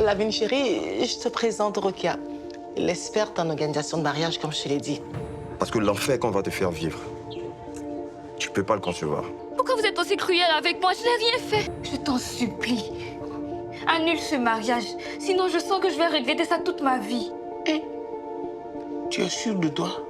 Lavine chérie, je te présente Rokia, l'experte en organisation de mariage, comme je te l'ai dit. Parce que l'enfer qu'on va te faire vivre, tu peux pas le concevoir. Pourquoi vous êtes aussi cruel avec moi? Je n'ai rien fait. Je t'en supplie. Annule ce mariage. Sinon, je sens que je vais regretter ça toute ma vie. Hé, tu es sûr de toi?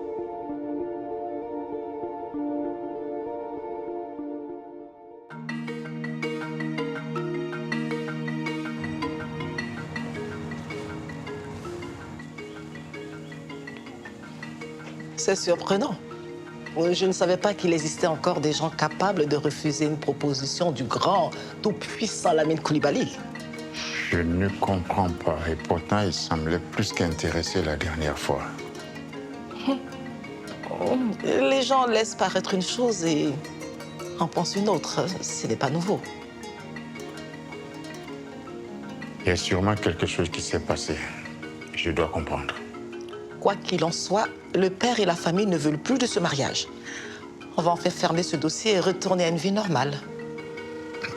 C'est surprenant. Je ne savais pas qu'il existait encore des gens capables de refuser une proposition du grand, tout-puissant Lamine Coulibaly. Je ne comprends pas. Et pourtant, il semblait plus qu'intéressé la dernière fois. Les gens laissent paraître une chose et en pensent une autre. Ce n'est pas nouveau. Il y a sûrement quelque chose qui s'est passé. Je dois comprendre. Quoi qu'il en soit, le père et la famille ne veulent plus de ce mariage. On va en faire fermer ce dossier et retourner à une vie normale.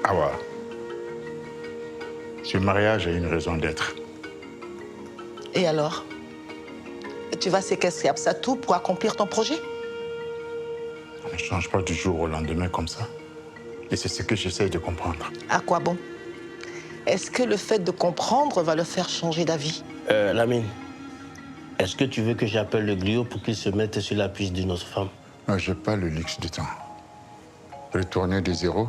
Awa, ce mariage a une raison d'être. Et alors? Tu vas séquestrer Absatou pour accomplir ton projet? On ne change pas du jour au lendemain comme ça. Et c'est ce que j'essaye de comprendre. À quoi bon? Est-ce que le fait de comprendre va le faire changer d'avis? Lamine, est-ce que tu veux que j'appelle le griot pour qu'il se mette sur la piste d'une autre femme? Non, je n'ai pas le luxe du temps. Retourner de zéro,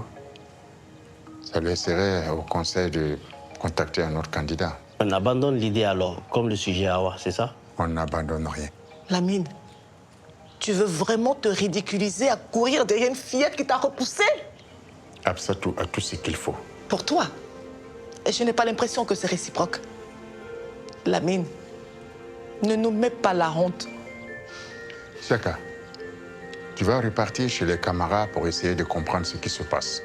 ça laisserait au conseil de contacter un autre candidat. On abandonne l'idée alors, comme le sujet Awa, c'est ça? On n'abandonne rien. Lamine, tu veux vraiment te ridiculiser à courir derrière une fillette qui t'a repoussé? Absatou a tout ce qu'il faut. Pour toi? Et je n'ai pas l'impression que c'est réciproque. Lamine, ne nous mets pas la honte. Siaka, tu vas repartir chez les camarades pour essayer de comprendre ce qui se passe.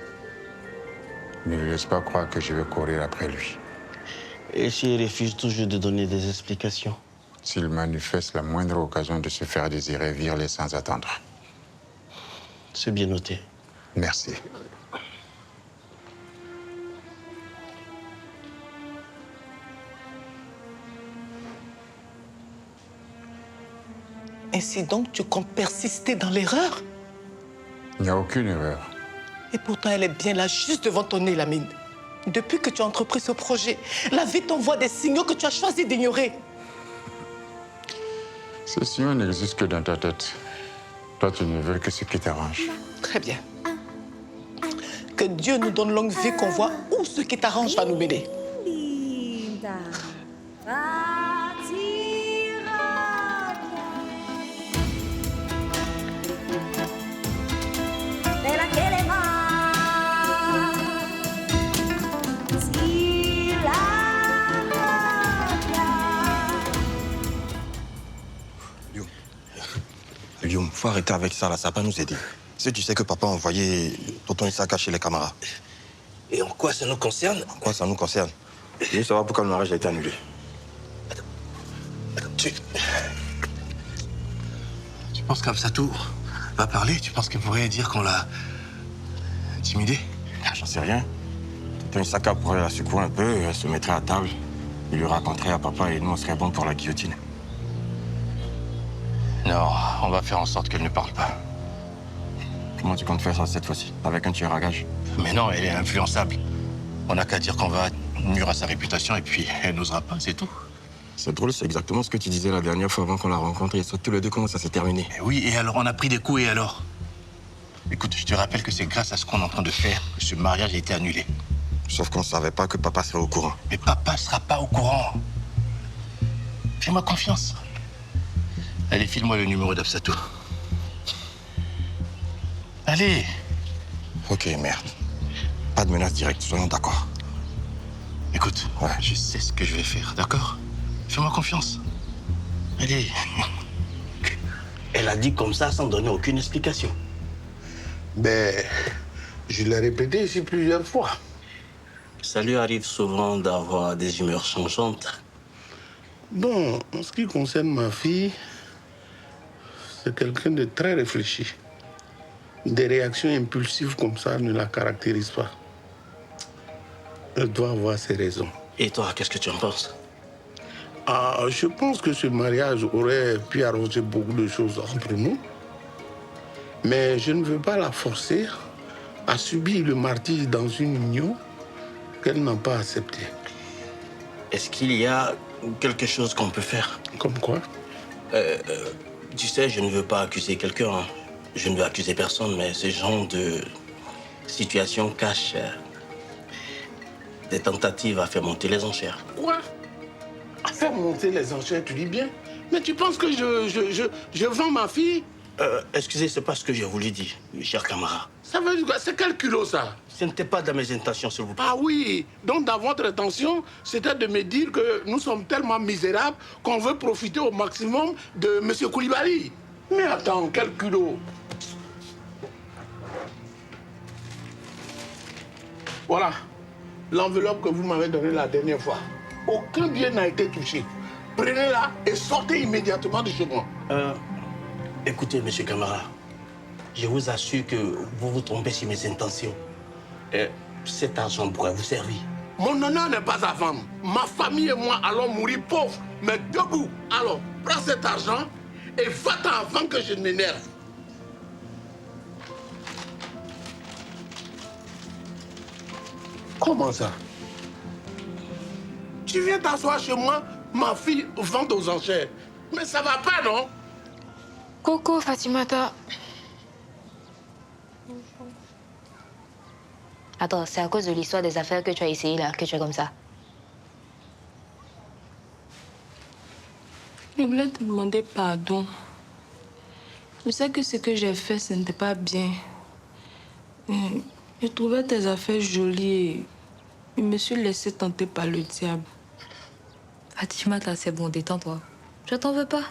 Ne lui laisse pas croire que je vais courir après lui. Et s'il refuse toujours de donner des explications? S'il manifeste la moindre occasion de se faire désirer, vire-les sans attendre. C'est bien noté. Merci. Ainsi donc, tu comptes persister dans l'erreur? Il n'y a aucune erreur. Et pourtant, elle est bien là, juste devant ton nez, Lamine. Depuis que tu as entrepris ce projet, la vie t'envoie des signaux que tu as choisi d'ignorer. Ces signaux n'existent que dans ta tête. Toi, tu ne veux que ce qui t'arrange. Très bien. Que Dieu nous donne longue vie, qu'on voit où ce qui t'arrange va nous mener. Linda. Guillaume, faut arrêter avec ça, là, ça va pas nous aider. Si tu sais que papa a envoyé tonton Issaka chez les camarades. Et en quoi ça nous concerne? En quoi ça nous concerne? Je veux savoir pourquoi le mariage a été annulé. Tu penses qu'Absatou va parler? Tu penses qu'elle pourrait dire qu'on l'a intimidée? J'en sais rien. Tonton Issaka pourrait la secouer un peu, elle se mettrait à table. Il lui raconterait à papa et nous, on serait bon pour la guillotine. Non, on va faire en sorte qu'elle ne parle pas. Comment tu comptes faire ça cette fois-ci? Avec un tueur à gage? Mais non, elle est influençable. On n'a qu'à dire qu'on va nuire à sa réputation et puis elle n'osera pas, c'est tout. C'est drôle, c'est exactement ce que tu disais la dernière fois avant qu'on la rencontre. Et tous les deux, comment ça s'est terminé? Mais oui, et alors on a pris des coups et alors? Écoute, je te rappelle que c'est grâce à ce qu'on est en train de faire que ce mariage a été annulé. Sauf qu'on savait pas que papa serait au courant. Mais papa sera pas au courant. Fais-moi confiance. Allez, file-moi le numéro d'Absatou. Allez. Ok, merde. Pas de menace directe, soyons d'accord. Écoute, Ouais. je sais ce que je vais faire, d'accord? Fais-moi confiance. Allez. Elle a dit comme ça sans donner aucune explication. Ben, je l'ai répété ici plusieurs fois. Ça lui arrive souvent d'avoir des humeurs changeantes. Bon, en ce qui concerne ma fille, c'est quelqu'un de très réfléchi. Des réactions impulsives comme ça ne la caractérisent pas. Elle doit avoir ses raisons. Et toi, qu'est-ce que tu en penses? Je pense que ce mariage aurait pu arranger beaucoup de choses entre nous. Mais je ne veux pas la forcer à subir le martyre dans une union qu'elle n'a pas acceptée. Est-ce qu'il y a quelque chose qu'on peut faire? Comme quoi? Tu sais, je ne veux pas accuser quelqu'un. Hein. Je ne veux accuser personne, mais ce genre de situation cache des tentatives à faire monter les enchères. Quoi? À faire monter les enchères, tu dis bien? Mais tu penses que je vends ma fille? Excusez, c'est pas ce que j'ai voulu dire, cher camarade. Ça veut dire quoi? C'est quel culot, ça? Ce n'était pas dans mes intentions, s'il vous plaît. Ah oui, donc dans votre intention, c'était de me dire que nous sommes tellement misérables qu'on veut profiter au maximum de M. Koulibaly. Mais attends, quel culot! Voilà, l'enveloppe que vous m'avez donnée la dernière fois. Aucun bien n'a été touché. Prenez-la et sortez immédiatement de chez moi. Écoutez, monsieur camarade, je vous assure que vous vous trompez sur mes intentions. Cet argent pourrait vous servir. Mon honneur n'est pas à vendre. Ma famille et moi allons mourir pauvres, mais debout. Alors, prends cet argent et va-t'en avant que je ne m'énerve. Comment ça? Tu viens t'asseoir chez moi, ma fille vend aux enchères. Mais ça va pas, non? Coco, Fatimata. Attends, c'est à cause de l'histoire des affaires que tu as essayé là, que tu es comme ça. Je voulais te demander pardon. Je sais que ce que j'ai fait, ce n'était pas bien. Je trouvais tes affaires jolies et je me suis laissé tenter par le diable. Fatimata, c'est bon, détends-toi. Je t'en veux pas.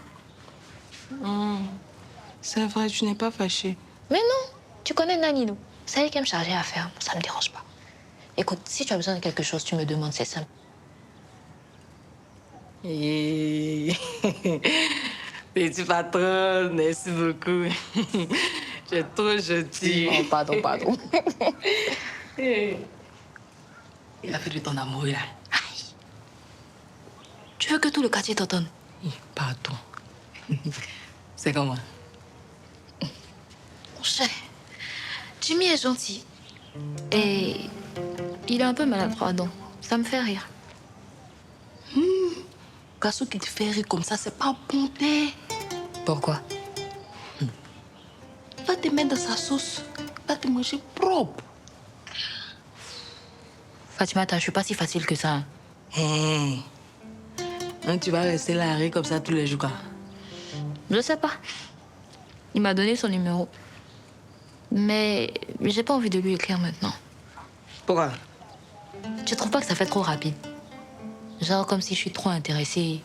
C'est vrai, tu n'es pas fâchée. Mais non, tu connais Nanino. C'est elle qui me charger à faire, ça me dérange pas. Écoute, si tu as besoin de quelque chose, tu me demandes, c'est simple. Petit patron, merci beaucoup. Tu es trop gentil. Oh, pardon. Il a fait de ton amour, là. Aïe. Tu veux que tout le quartier t'entende? Pardon. C'est comment? Mon cher, Jimmy est gentil. Et il est un peu maladroit, donc ça me fait rire. Garçon qui te fait rire comme ça, c'est pas bonté. Pourquoi? Va te mettre dans sa sauce. Va te manger propre. Fatimata, je suis pas si facile que ça. Donc tu vas rester là à rire comme ça tous les jours, quoi. Je sais pas. Il m'a donné son numéro. Mais j'ai pas envie de lui écrire maintenant. Pourquoi? Tu trouves pas que ça fait trop rapide? Genre comme si je suis trop intéressée.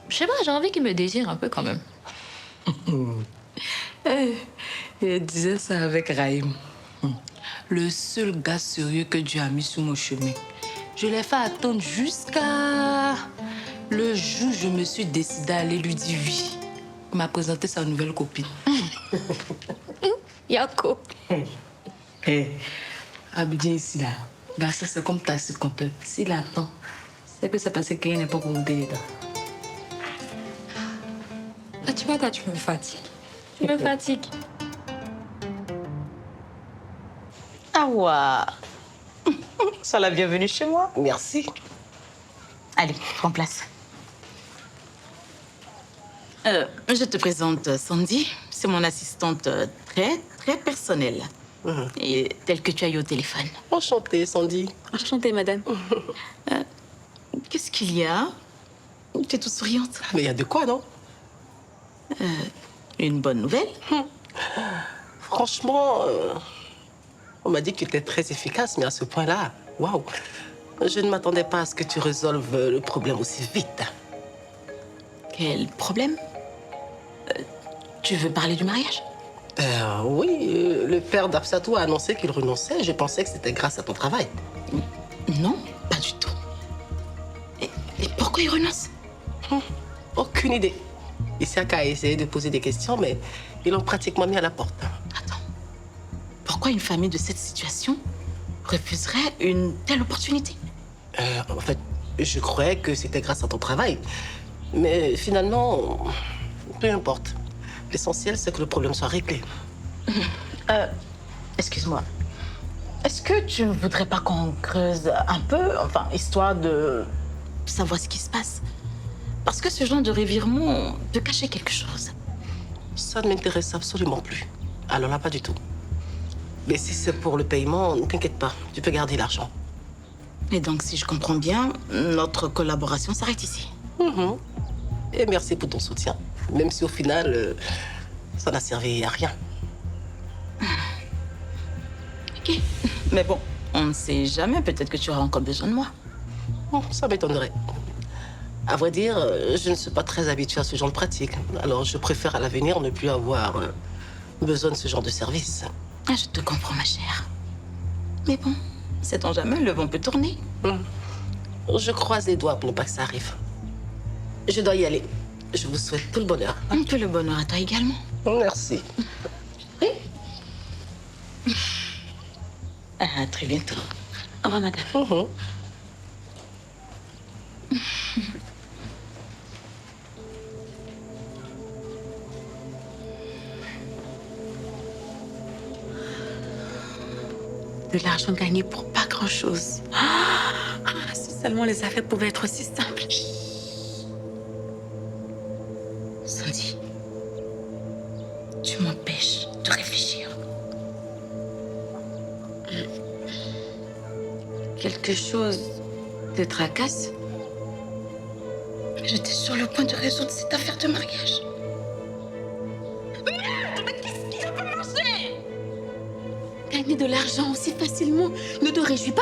Je sais pas, j'ai envie qu'il me désire un peu quand même. Je disais ça avec Raïm. Le seul gars sérieux que Dieu a mis sur mon chemin. Je l'ai fait attendre jusqu'à le jour où je me suis décidée à aller lui dire oui. Il m'a présenté sa nouvelle copine. Yako. Abidjan ici, là. Bah, ça, c'est comme ta complet. S'il attend, c'est que c'est parce qu'il n'est pas compté dedans. Ah, tu vois, toi, tu me fatigues. Tu me fatigues. Awa. Sois la bienvenue chez moi. Merci. Allez, prends place. Je te présente Sandy. C'est mon assistante très personnelle. Et telle que tu as eu au téléphone. Enchantée, Sandy. Enchantée, madame. Qu'est-ce qu'il y a? Tu es toute souriante. Mais il y a de quoi, non? Une bonne nouvelle. Franchement, on m'a dit que tu étais très efficace, mais à ce point-là, waouh. Je ne m'attendais pas à ce que tu résolves le problème aussi vite. Quel problème? Tu veux parler du mariage? Oui, le père d'Absatou a annoncé qu'il renonçait. Je pensais que c'était grâce à ton travail. Non, pas du tout. Et pourquoi il renonce? Aucune idée. Isiaka a essayé de poser des questions, mais ils l'ont pratiquement mis à la porte. Attends. Pourquoi une famille de cette situation refuserait une telle opportunité? En fait, je croyais que c'était grâce à ton travail. Mais finalement, peu importe. L'essentiel, c'est que le problème soit réglé. Excuse-moi. Est-ce que tu ne voudrais pas qu'on creuse un peu, enfin, histoire de savoir ce qui se passe? Parce que ce genre de revirement te cachait quelque chose. Ça ne m'intéresse absolument plus. Alors là, pas du tout. Mais si c'est pour le paiement, ne t'inquiète pas. Tu peux garder l'argent. Et donc, si je comprends bien, notre collaboration s'arrête ici. Mhm. Et merci pour ton soutien. Même si au final, ça n'a servi à rien. Ok. Mais bon, on ne sait jamais. Peut-être que tu auras encore besoin de moi. Ça m'étonnerait. À vrai dire, je ne suis pas très habituée à ce genre de pratique. Alors, je préfère à l'avenir ne plus avoir besoin de ce genre de service. Ah, je te comprends, ma chère. Mais bon, sait-on jamais, le vent peut tourner. Je croise les doigts pour ne pas que ça arrive. Je dois y aller. Je vous souhaite tout le bonheur. Tout le bonheur à toi également. Merci. Oui. À très bientôt. Au revoir, madame. De l'argent gagné pour pas grand-chose. Si seulement les affaires pouvaient être aussi simples. Sandy, tu m'empêches de réfléchir. Quelque chose te tracasse? J'étais sur le point de résoudre cette affaire de mariage. Merde, mais qu'est-ce qui a pas marché? Gagner de l'argent aussi facilement ne te réjouit pas?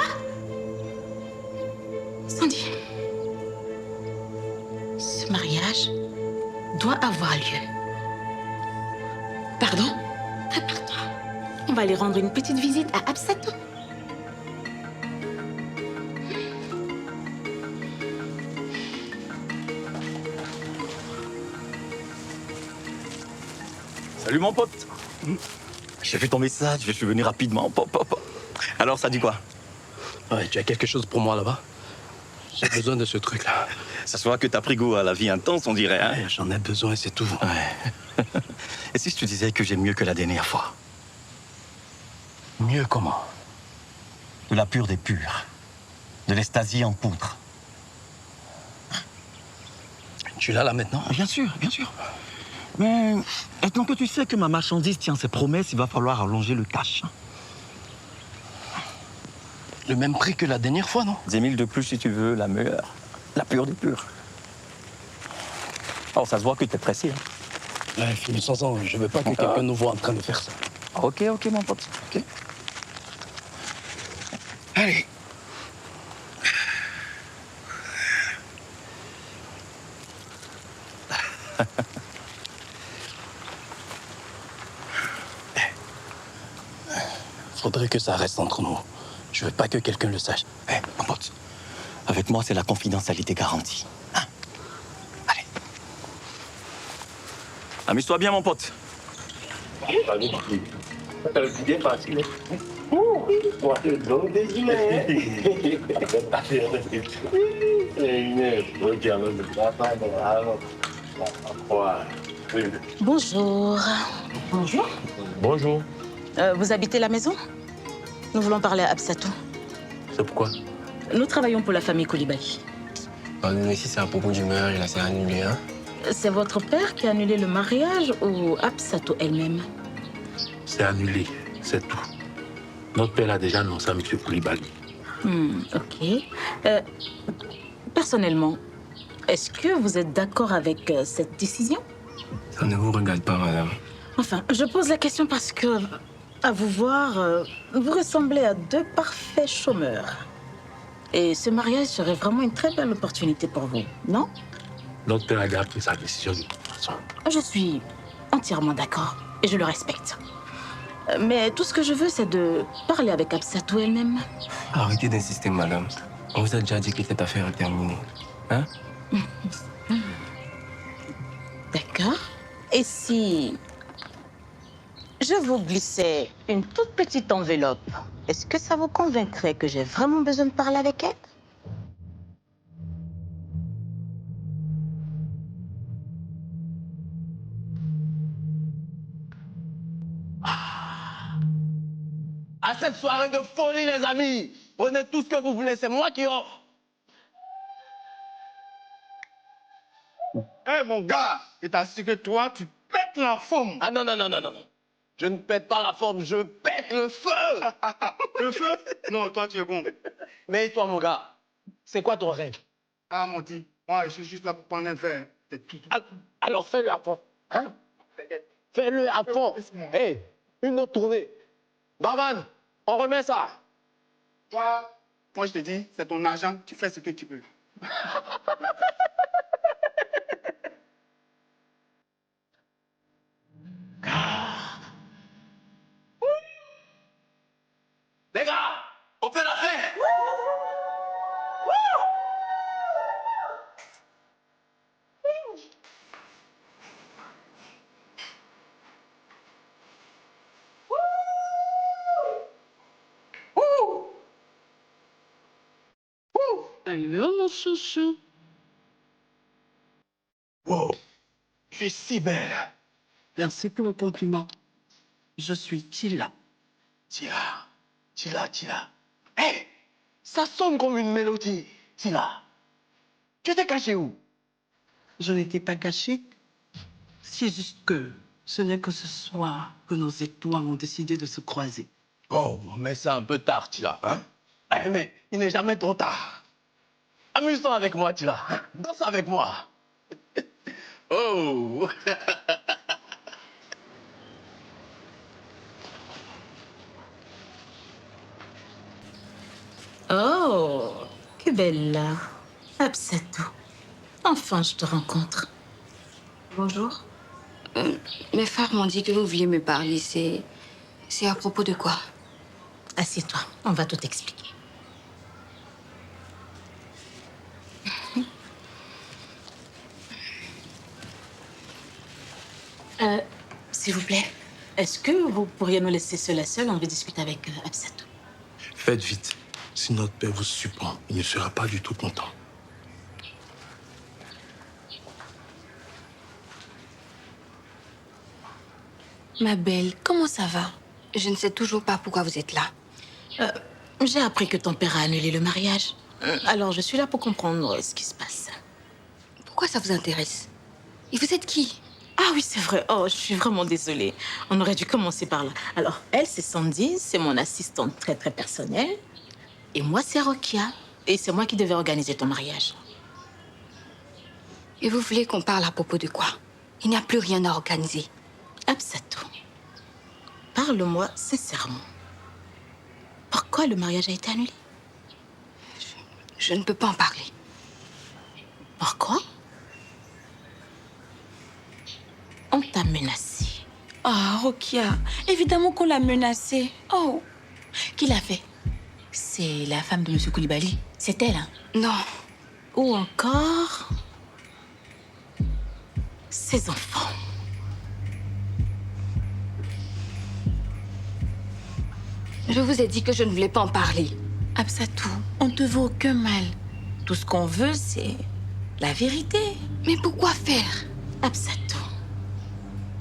Sandy, ce mariage doit avoir lieu. Pardon? Prépare-toi. On va aller rendre une petite visite à Absato. Salut mon pote. J'ai vu ton message, je suis venu rapidement. Alors ça dit quoi? Ouais, tu as quelque chose pour moi là-bas? J'ai besoin de ce truc-là. Ça se voit que t'as pris goût à la vie intense, on dirait. Hein? Ouais, j'en ai besoin, c'est tout. Ouais. Et si je te disais que j'ai mieux que la dernière fois? Mieux comment? De la pure des purs. De l'estasie en poudre. Tu l'as là maintenant? Bien sûr, bien sûr. Mais maintenant que tu sais que ma marchandise tient ses promesses, il va falloir allonger le cash. Le même prix que la dernière fois, non? 10 000 de plus si tu veux, la meilleure. La pure des purs. Oh, ça se voit que t'es pressé. Hein. Ouais, Philippe, sans ans, je veux pas que quelqu'un nous voit en train de faire ça. Ok, mon pote. Ok. Allez. Faudrait que ça reste entre nous. Je veux pas que quelqu'un le sache. Mon pote, avec moi, c'est la confidentialité garantie. Hein? Allez. Amuse-toi bien, mon pote. Bonjour. Bonjour. Bonjour. Vous habitez la maison? Nous voulons parler à Absato. C'est pourquoi? Nous travaillons pour la famille Koulibaly. Mais si c'est à propos du mariage, là, c'est annulé, hein? C'est votre père qui a annulé le mariage ou Absato elle-même? C'est annulé, c'est tout. Notre père a déjà annoncé à M. Koulibaly. Ok. Personnellement, est-ce que vous êtes d'accord avec cette décision? Ça ne vous regarde pas, madame. Enfin, je pose la question parce que, à vous voir, vous ressemblez à deux parfaits chômeurs. Et ce mariage serait vraiment une très belle opportunité pour vous, non? Notre père a déjà pris sa décision de toute façon. Je suis entièrement d'accord et je le respecte. Mais tout ce que je veux, c'est de parler avec Absato elle-même. Arrêtez d'insister, madame. On vous a déjà dit que cette affaire est terminée. Hein? D'accord. Et si je vous glissais une toute petite enveloppe, est-ce que ça vous convaincrait que j'ai vraiment besoin de parler avec elle? À cette soirée de folie, les amis, prenez tout ce que vous voulez, c'est moi qui offre. Eh mon gars, je t'assure que toi, tu pètes la forme. Ah non, non, non, non, non. Je ne pète pas la forme, je pète le feu. Le feu? Non, toi, tu es bon. Mais toi, mon gars, c'est quoi ton rêve? Ah, mon petit, moi, je suis juste là pour prendre un verre. C'est tout. Alors fais-le à fond. Hein? Fais-le à fond. Hé, une autre tournée. Barman, on remet ça. Toi, moi, je te dis, c'est ton argent, tu fais ce que tu veux. Les gars, on fait la fête. mon chouchou. Wow, tu es si belle. Merci pour le compliment. Je suis Tila. Tila, Tila, Tila. Hé, ça sonne comme une mélodie. Tila, tu étais caché où? Je n'étais pas cachée. C'est juste que ce n'est que ce soir que nos étoiles ont décidé de se croiser. Oh, mais c'est un peu tard, Tila. Hein? Eh, mais il n'est jamais trop tard. Amuse-toi avec moi, Tila. Danse avec moi. Oh. Oh, que bella. Absatou. Enfin, je te rencontre. Bonjour. Mes frères m'ont dit que vous vouliez me parler. C'est à propos de quoi? Assieds-toi, on va tout expliquer. S'il vous plaît, est-ce que vous pourriez me laisser seul à seul? On veut discuter avec Absatou. Faites vite. Si notre père vous surprend, il ne sera pas du tout content. Ma belle, comment ça va? Je ne sais toujours pas pourquoi vous êtes là. J'ai appris que ton père a annulé le mariage. Alors, je suis là pour comprendre ce qui se passe. Pourquoi ça vous intéresse? Et vous êtes qui? Ah oui, c'est vrai. Oh, je suis vraiment désolée. On aurait dû commencer par là. Alors, elle, c'est Sandy, c'est mon assistante très, très personnelle. Et moi, c'est Rokia. Et c'est moi qui devais organiser ton mariage. Et vous voulez qu'on parle à propos de quoi? Il n'y a plus rien à organiser. Absatou, parle-moi sincèrement. Pourquoi le mariage a été annulé? Je ne peux pas en parler. Pourquoi? On t'a menacé. Ah, Rokia, évidemment qu'on l'a menacée. Oh, Qui l'a fait? C'est la femme de M. Koulibaly. C'est elle, hein? Non. Ou encore... ses enfants. Je vous ai dit que je ne voulais pas en parler. Absatou, on ne te veut aucun mal. Tout ce qu'on veut, c'est la vérité. Mais pourquoi faire? Absatou,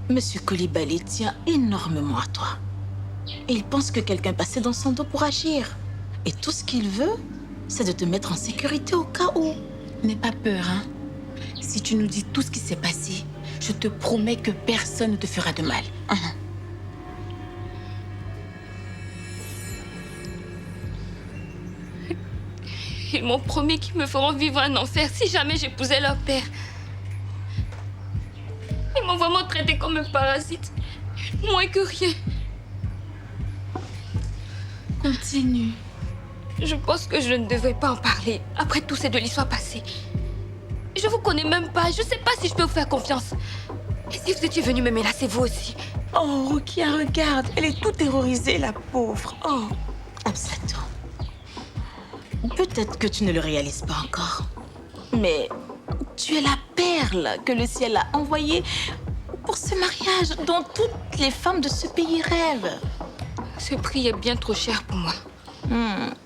Monsieur Koulibaly tient énormément à toi. Et il pense que quelqu'un passait dans son dos pour agir. Et tout ce qu'il veut, c'est de te mettre en sécurité au cas où. N'aie pas peur, hein. Si tu nous dis tout ce qui s'est passé, je te promets que personne ne te fera de mal. Ils m'ont promis qu'ils me feront vivre un enfer si jamais j'épousais leur père. Ils m'ont vraiment traité comme un parasite. Moins que rien. Continue. Je pense que je ne devrais pas en parler. Après tout, c'est de l'histoire passée. Je vous connais même pas. Je sais pas si je peux vous faire confiance. Et si vous étiez venu me menacer, vous aussi? Oh, Rokia, regarde. Elle est toute terrorisée, la pauvre. Oh. Absatou. Peut-être que tu ne le réalises pas encore. Mais tu es la perle que le ciel a envoyée pour ce mariage dont toutes les femmes de ce pays rêvent. Ce prix est bien trop cher pour moi.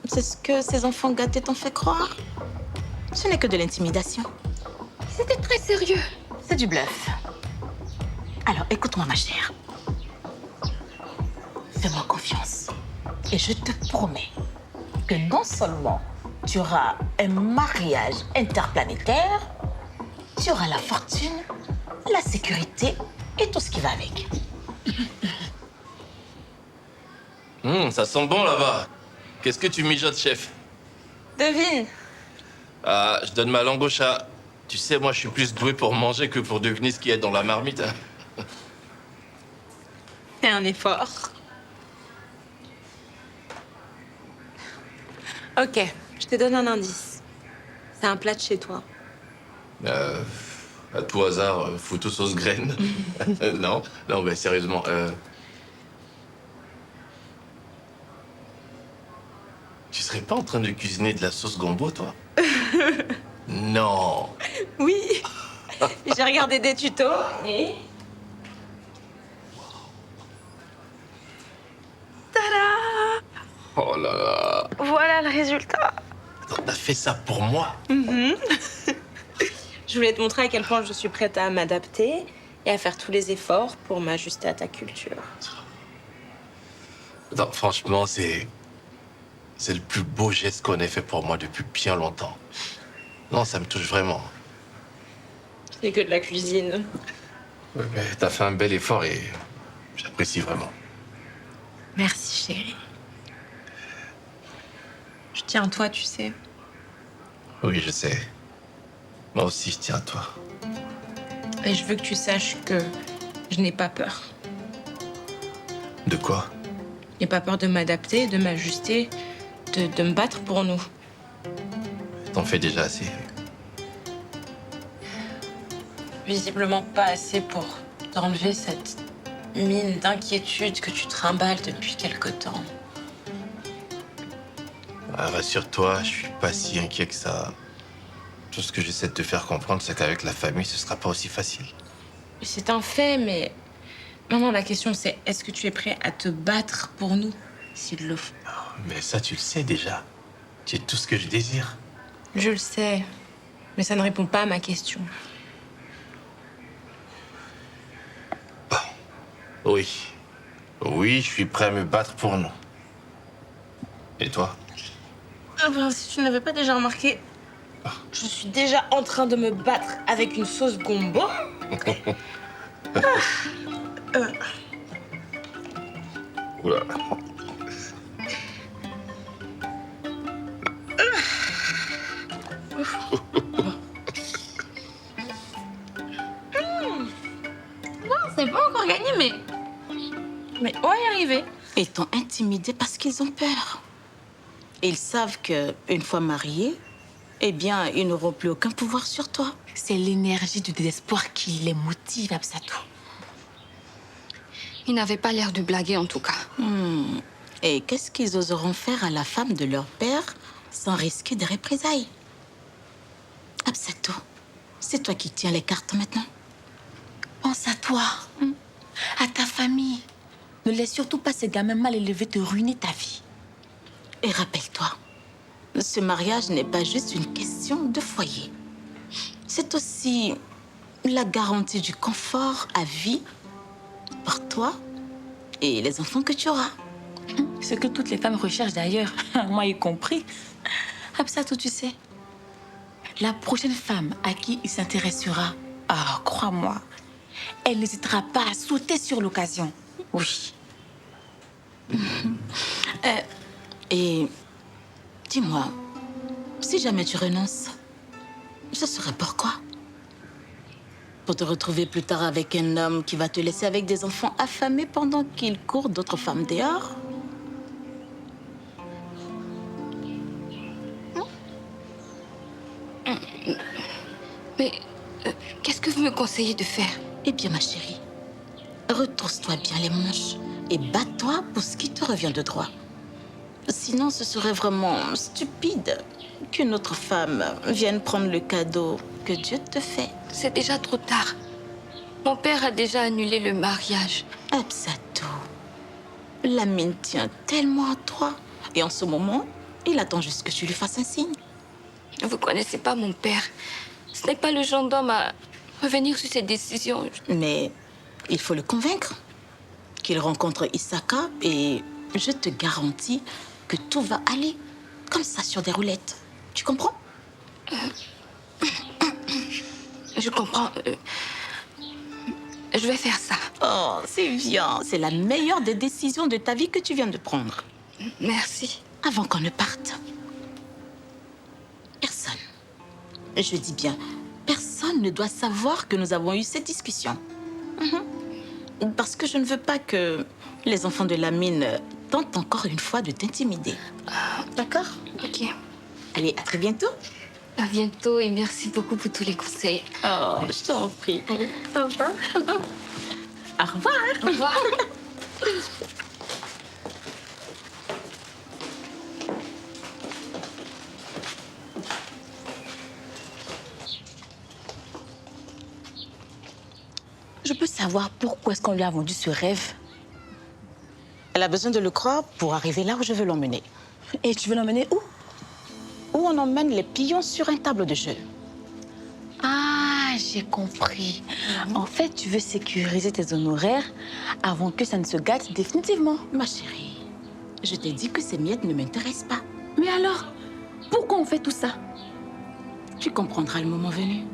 C'est ce que ces enfants gâtés t'ont fait croire? Ce n'est que de l'intimidation. C'était très sérieux. C'est du bluff. Alors, écoute-moi, ma chère. Fais-moi confiance. Et je te promets que non seulement tu auras un mariage interplanétaire, tu auras la fortune, la sécurité et tout ce qui va avec. Ça sent bon là-bas. Qu'est-ce que tu mijotes, chef? Devine. Ah, je donne ma langue au chat. Tu sais, moi, je suis plus doué pour manger que pour deviner ce qu'il y a dans la marmite. Fais un effort. Ok, je te donne un indice. C'est un plat de chez toi. À tout hasard, photo sauce graine. Non, non, mais sérieusement. Tu serais pas en train de cuisiner de la sauce gombo, toi? Non. Oui. J'ai regardé des tutos et... Tada! Oh là là. Voilà le résultat. Attends, t'as fait ça pour moi? Je voulais te montrer à quel point je suis prête à m'adapter et à faire tous les efforts pour m'ajuster à ta culture. Non, franchement, c'est le plus beau geste qu'on ait fait pour moi depuis bien longtemps. Non, ça me touche vraiment. C'est que de la cuisine. Ouais, mais t'as fait un bel effort et j'apprécie vraiment. Merci, chérie. Je tiens à toi, tu sais. Oui, je sais. Moi aussi, je tiens à toi. Et je veux que tu saches que je n'ai pas peur. De quoi? Je n'ai pas peur de m'adapter, de m'ajuster, de me battre pour nous. T'en fais déjà assez. Visiblement pas assez pour t'enlever cette mine d'inquiétude que tu trimbales depuis quelque temps. Ah, rassure-toi, je suis pas si inquiet que ça. Tout ce que j'essaie de te faire comprendre, c'est qu'avec la famille, ce sera pas aussi facile. C'est un fait, mais maintenant la question c'est est-ce que tu es prêt à te battre pour nous s'il le faut? Mais ça, tu le sais déjà. Tu es tout ce que je désire. Je le sais, mais ça ne répond pas à ma question. Oui. Oui, je suis prêt à me battre pour nous. Et toi? Enfin, si tu n'avais pas déjà remarqué, je suis déjà en train de me battre avec une sauce gombo. Oula. C'est pas encore gagné, mais on va y arriver. Ils t'ont intimidé parce qu'ils ont peur. Ils savent qu'une fois mariés, eh bien, ils n'auront plus aucun pouvoir sur toi. C'est l'énergie du désespoir qui les motive, Absatou. Il n'avait pas l'air de blaguer, en tout cas. Et qu'est-ce qu'ils oseront faire à la femme de leur père sans risquer des représailles? Absatou, c'est toi qui tiens les cartes maintenant. Pense à toi, à ta famille. Ne laisse surtout pas ces gamins mal élevés te ruiner ta vie. Et rappelle-toi, ce mariage n'est pas juste une question de foyer. C'est aussi la garantie du confort à vie pour toi et les enfants que tu auras. Ce que toutes les femmes recherchent d'ailleurs, moi y compris. Absatou, tu sais, la prochaine femme à qui il s'intéressera, crois-moi, elle n'hésitera pas à sauter sur l'occasion. Oui. Et dis-moi, si jamais tu renonces, ce serait pourquoi? Pour te retrouver plus tard avec un homme qui va te laisser avec des enfants affamés pendant qu'il court d'autres femmes dehors? Mais qu'est-ce que vous me conseillez de faire? Eh bien, ma chérie, retrousse-toi bien les manches et bats-toi pour ce qui te revient de droit. Sinon, ce serait vraiment stupide qu'une autre femme vienne prendre le cadeau que Dieu te fait. C'est déjà trop tard. Mon père a déjà annulé le mariage. Absatou, Lamine tient tellement à toi. Et en ce moment, il attend juste que tu lui fasses un signe. Vous connaissez pas mon père. Ce n'est pas le genre d'homme à revenir sur ses décisions. Mais il faut le convaincre qu'il rencontre Isaka et Je te garantis que tout va aller comme ça sur des roulettes. Tu comprends? Je comprends. Je vais faire ça. Oh, c'est bien. C'est la meilleure des décisions de ta vie que tu viens de prendre. Merci. Avant qu'on ne parte, personne, je dis bien, personne ne doit savoir que nous avons eu cette discussion. Parce que je ne veux pas que les enfants de la mine tentent encore une fois de t'intimider. D'accord? Ok. Allez, à très bientôt. À bientôt et merci beaucoup pour tous les conseils. Oh, je t'en prie. Au revoir. Au revoir. Au revoir. Je peux savoir pourquoi est-ce qu'on lui a vendu ce rêve? Elle a besoin de le croire pour arriver là où je veux l'emmener. Et tu veux l'emmener où? Où on emmène les pions sur un tableau de jeu. Ah, j'ai compris. En fait, tu veux sécuriser tes honoraires avant que ça ne se gâte définitivement. Ma chérie, je t'ai dit que ces miettes ne m'intéressent pas. Mais alors, pourquoi on fait tout ça? Tu comprendras le moment venu.